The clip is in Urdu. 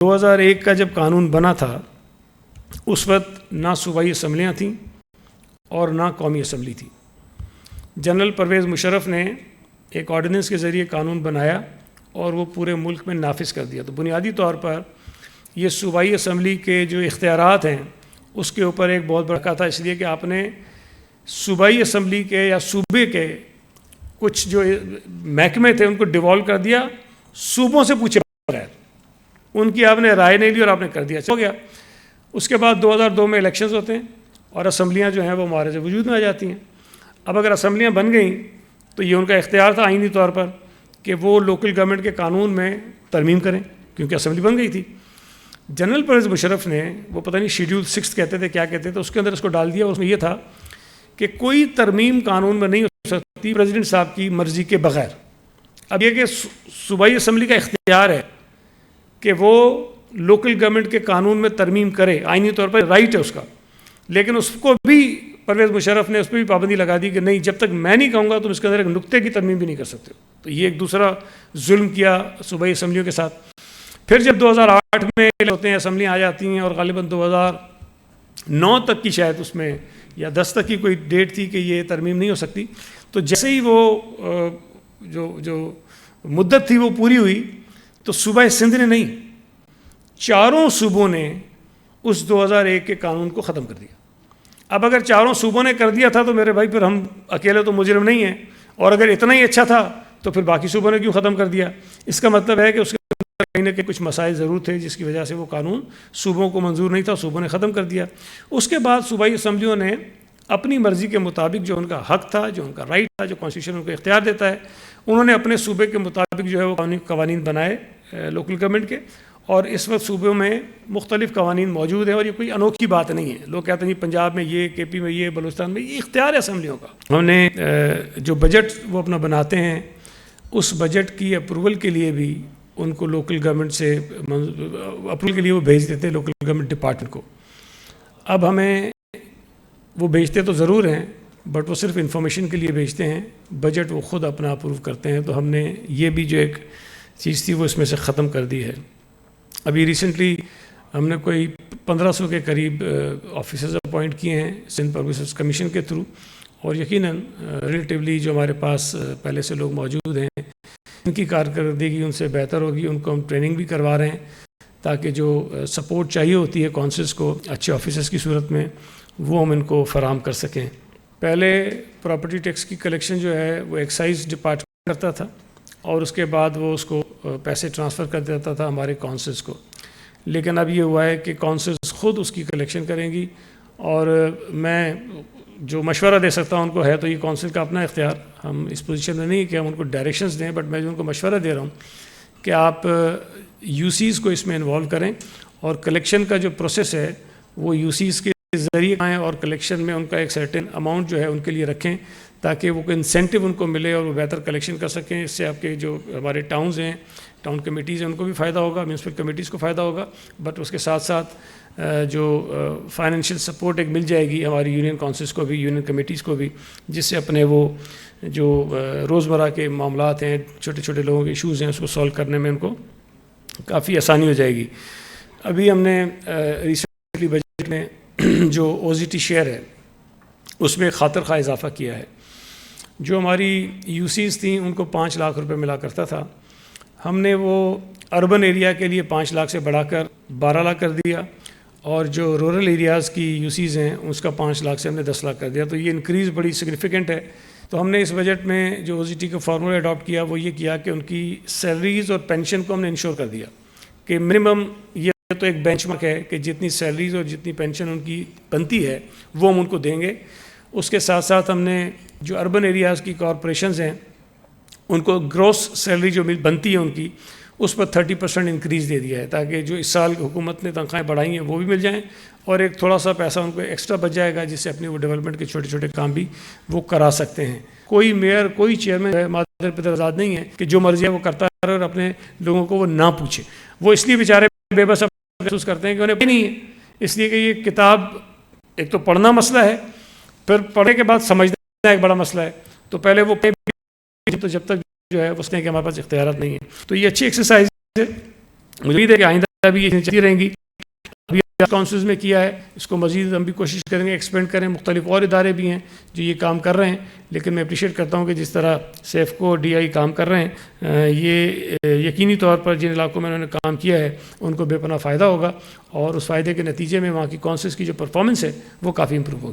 2001 کا جب قانون بنا تھا اس وقت نہ صوبائی اسمبلیاں تھیں اور نہ قومی اسمبلی تھی. جنرل پرویز مشرف نے ایک آرڈیننس کے ذریعے قانون بنایا اور وہ پورے ملک میں نافذ کر دیا. تو بنیادی طور پر یہ صوبائی اسمبلی کے جو اختیارات ہیں اس کے اوپر ایک بہت بڑا تھا، اس لیے کہ آپ نے صوبائی اسمبلی کے یا صوبے کے کچھ جو محکمے تھے ان کو ڈیوالو کر دیا، صوبوں سے پوچھے بغیر ان کی آپ نے رائے نہیں لی اور آپ نے کر دیا، ہو گیا. اس کے بعد 2002 میں الیکشنز ہوتے ہیں اور اسمبلیاں جو ہیں وہ معارض وجود میں آ جاتی ہیں. اب اگر اسمبلیاں بن گئیں تو یہ ان کا اختیار تھا آئینی طور پر کہ وہ لوکل گورنمنٹ کے قانون میں ترمیم کریں کیونکہ اسمبلی بن گئی تھی. جنرل پرویز مشرف نے وہ پتہ نہیں شیڈول 6 کہتے تھے کیا کہتے تھے، اس کے اندر اس کو ڈال دیا. اس میں یہ تھا کہ کوئی ترمیم قانون میں نہیں ہو سکتی پریزیڈنٹ صاحب کی مرضی کے بغیر. اب یہ کہ صوبائی اسمبلی کا اختیار ہے کہ وہ لوکل گورنمنٹ کے قانون میں ترمیم کرے، آئینی طور پر رائٹ ہے اس کا، لیکن اس کو بھی پرویز مشرف نے اس پہ بھی پابندی لگا دی کہ نہیں، جب تک میں نہیں کہوں گا تم اس کے اندر ایک نقطے کی ترمیم بھی نہیں کر سکتے. تو یہ ایک دوسرا ظلم کیا صوبائی اسمبلیوں کے ساتھ. پھر جب 2008 میں ہوتے ہیں اسمبلیاں آ جاتی ہیں اور غالباً 2009 تک کی شاید اس میں یا 10 تک کی کوئی ڈیٹ تھی کہ یہ ترمیم نہیں ہو سکتی. تو جیسے ہی وہ جو مدت تھی وہ پوری ہوئی تو صوبہ سندھ نے نہیں، چاروں صوبوں نے اس 2001 کے قانون کو ختم کر دیا. اب اگر چاروں صوبوں نے کر دیا تھا تو میرے بھائی پھر ہم اکیلے تو مجرم نہیں ہیں، اور اگر اتنا ہی اچھا تھا تو پھر باقی صوبوں نے کیوں ختم کر دیا؟ اس کا مطلب ہے کہ اس کے کہیں نہ کہیں کچھ مسائل ضرور تھے جس کی وجہ سے وہ قانون صوبوں کو منظور نہیں تھا، صوبوں نے ختم کر دیا. اس کے بعد صوبائی اسمبلیوں نے اپنی مرضی کے مطابق جو ان کا حق تھا، جو ان کا رائٹ تھا، جو کانسٹیٹیوشن ان کو اختیار دیتا ہے، انہوں نے اپنے صوبے کے مطابق جو ہے وہ قوانین بنائے لوکل گورنمنٹ کے. اور اس وقت صوبوں میں مختلف قوانین موجود ہیں اور یہ کوئی انوکھی بات نہیں ہے. لوگ کہتے ہیں پنجاب میں یہ، کے پی میں یہ، بلوچستان میں یہ، اختیار ہے اسمبلیوں کا. ہم نے جو بجٹ وہ اپنا بناتے ہیں اس بجٹ کی اپروول کے لیے بھی ان کو لوکل گورنمنٹ سے اپروول کے لیے وہ بھیج دیتے ہیں لوکل گورنمنٹ ڈپارٹمنٹ کو. اب ہمیں وہ بھیجتے تو ضرور ہیں بٹ وہ صرف انفارمیشن کے لیے بھیجتے ہیں، بجٹ وہ خود اپنا اپروو کرتے ہیں. تو ہم نے یہ بھی جو ایک چیز تھی وہ اس میں سے ختم کر دی ہے. ابھی ریسنٹلی ہم نے کوئی 1500 کے قریب آفیسرز اپوائنٹ کیے ہیں سندھ پبلک سروس کمیشن کے تھرو، اور یقیناً ریلیٹیولی جو ہمارے پاس پہلے سے لوگ موجود ہیں ان کی کارکردگی ان سے بہتر ہوگی. ان کو ہم ٹریننگ بھی کروا رہے ہیں تاکہ جو سپورٹ چاہیے ہوتی ہے کونسلز کو اچھے آفیسرز کی صورت میں وہ ہم ان کو فراہم کر سکیں. پہلے پراپرٹی ٹیکس کی کلیکشن جو ہے وہ ایکسائز ڈپارٹمنٹ کرتا تھا اور اس کے بعد وہ اس کو پیسے ٹرانسفر کر دیتا تھا ہمارے کونسلز کو. لیکن اب یہ ہوا ہے کہ کونسلز خود اس کی کلیکشن کریں گی، اور میں جو مشورہ دے سکتا ہوں ان کو ہے تو یہ کونسل کا اپنا اختیار، ہم اس پوزیشن میں نہیں کہ ہم ان کو ڈائریکشنز دیں، بٹ میں جو ان کو مشورہ دے رہا ہوں کہ آپ یو سیز کو اس میں انوالو کریں اور کلیکشن کا جو پروسیس ہے وہ یو سیز کے ذریعے آئیں اور کلیکشن میں ان کا ایک سرٹن اماؤنٹ جو ہے ان کے لیے رکھیں تاکہ وہ کوئی انسینٹیو ان کو ملے اور وہ بہتر کلیکشن کر سکیں. اس سے آپ کے جو ہمارے ٹاؤنز ہیں، ٹاؤن کمیٹیز ہیں، ان کو بھی فائدہ ہوگا، میونسپل کمیٹیز کو فائدہ ہوگا، بٹ اس کے ساتھ ساتھ جو فائنینشیل سپورٹ ایک مل جائے گی ہماری یونین کونسلز کو بھی، یونین کمیٹیز کو بھی، جس سے اپنے وہ جو روزمرہ کے معاملات ہیں، چھوٹے چھوٹے لوگوں کے ایشوز ہیں، اس کو سولو کرنے میں ان کو کافی آسانی ہو جائے گی. ابھی ہم نے ریسنٹلی بجٹ میں جو او زی ٹی شیئر ہے اس میں خاطر خواہ اضافہ کیا ہے. جو ہماری یو سیز تھیں ان کو 5 لاکھ روپے ملا کرتا تھا، ہم نے وہ اربن ایریا کے لیے 5 لاکھ سے بڑھا کر 12 لاکھ کر دیا، اور جو رورل ایریاز کی یو سیز ہیں اس کا 5 لاکھ سے ہم نے 10 لاکھ کر دیا. تو یہ انکریز بڑی سگنیفیکنٹ ہے. تو ہم نے اس بجٹ میں جو او زی ٹی کا فارمولا اڈاپٹ کیا وہ یہ کیا کہ ان کی سیلریز اور پینشن کو ہم نے انشور کر دیا کہ منیمم، یہ تو ایک بینچ مارک ہے کہ جتنی سیلریز اور جتنی پینشن ان کی بنتی ہے وہ ہم ان کو دیں گے. اس کے ساتھ ساتھ ہم نے جو اربن ایریاز کی کارپوریشنز ہیں ان کو گروس سیلری جو بنتی ہے ان کی اس پر 30% انکریز دے دیا ہے تاکہ جو اس سال حکومت نے تنخواہیں بڑھائی ہیں وہ بھی مل جائیں اور ایک تھوڑا سا پیسہ ان کو ایکسٹرا بچ جائے گا جس سے اپنے وہ ڈیولپمنٹ کے چھوٹے چھوٹے کام بھی وہ کرا سکتے ہیں. کوئی میئر، کوئی چیئرمین مادر پتر آزاد نہیں ہے کہ جو مرضی ہے وہ کرتا ہے اور اپنے لوگوں کو وہ نہ پوچھے. وہ اس لیے بیچارے بے بس محسوس کرتے ہیں کہ انہیں نہیں ہے، اس لیے کہ یہ کتاب ایک تو پڑھنا مسئلہ ہے، پھر پڑھنے کے بعد سمجھنا ایک بڑا مسئلہ ہے. تو پہلے وہ تو جب تک جو ہے اس نے کہ ہمارے پاس اختیارات نہیں ہیں. تو یہ اچھی ایکسرسائز ہے. مجھے امید ہے کہ آئندہ بھی یہ چلتی رہیں گی. ابھی کاؤنسلز میں کیا ہے, اس کو مزید ہم بھی کوشش کریں گے ایکسپینڈ کریں. مختلف اور ادارے بھی ہیں جو یہ کام کر رہے ہیں, لیکن میں اپریشیٹ کرتا ہوں کہ جس طرح سیفکو ڈی آئی کام کر رہے ہیں, یہ یقینی طور پر جن علاقوں میں انہوں نے کام کیا ہے ان کو بے پناہ فائدہ ہوگا, اور اس فائدے کے نتیجے میں وہاں کی کاؤنسلز کی جو پرفارمنس ہے وہ کافی امپروو ہوگی.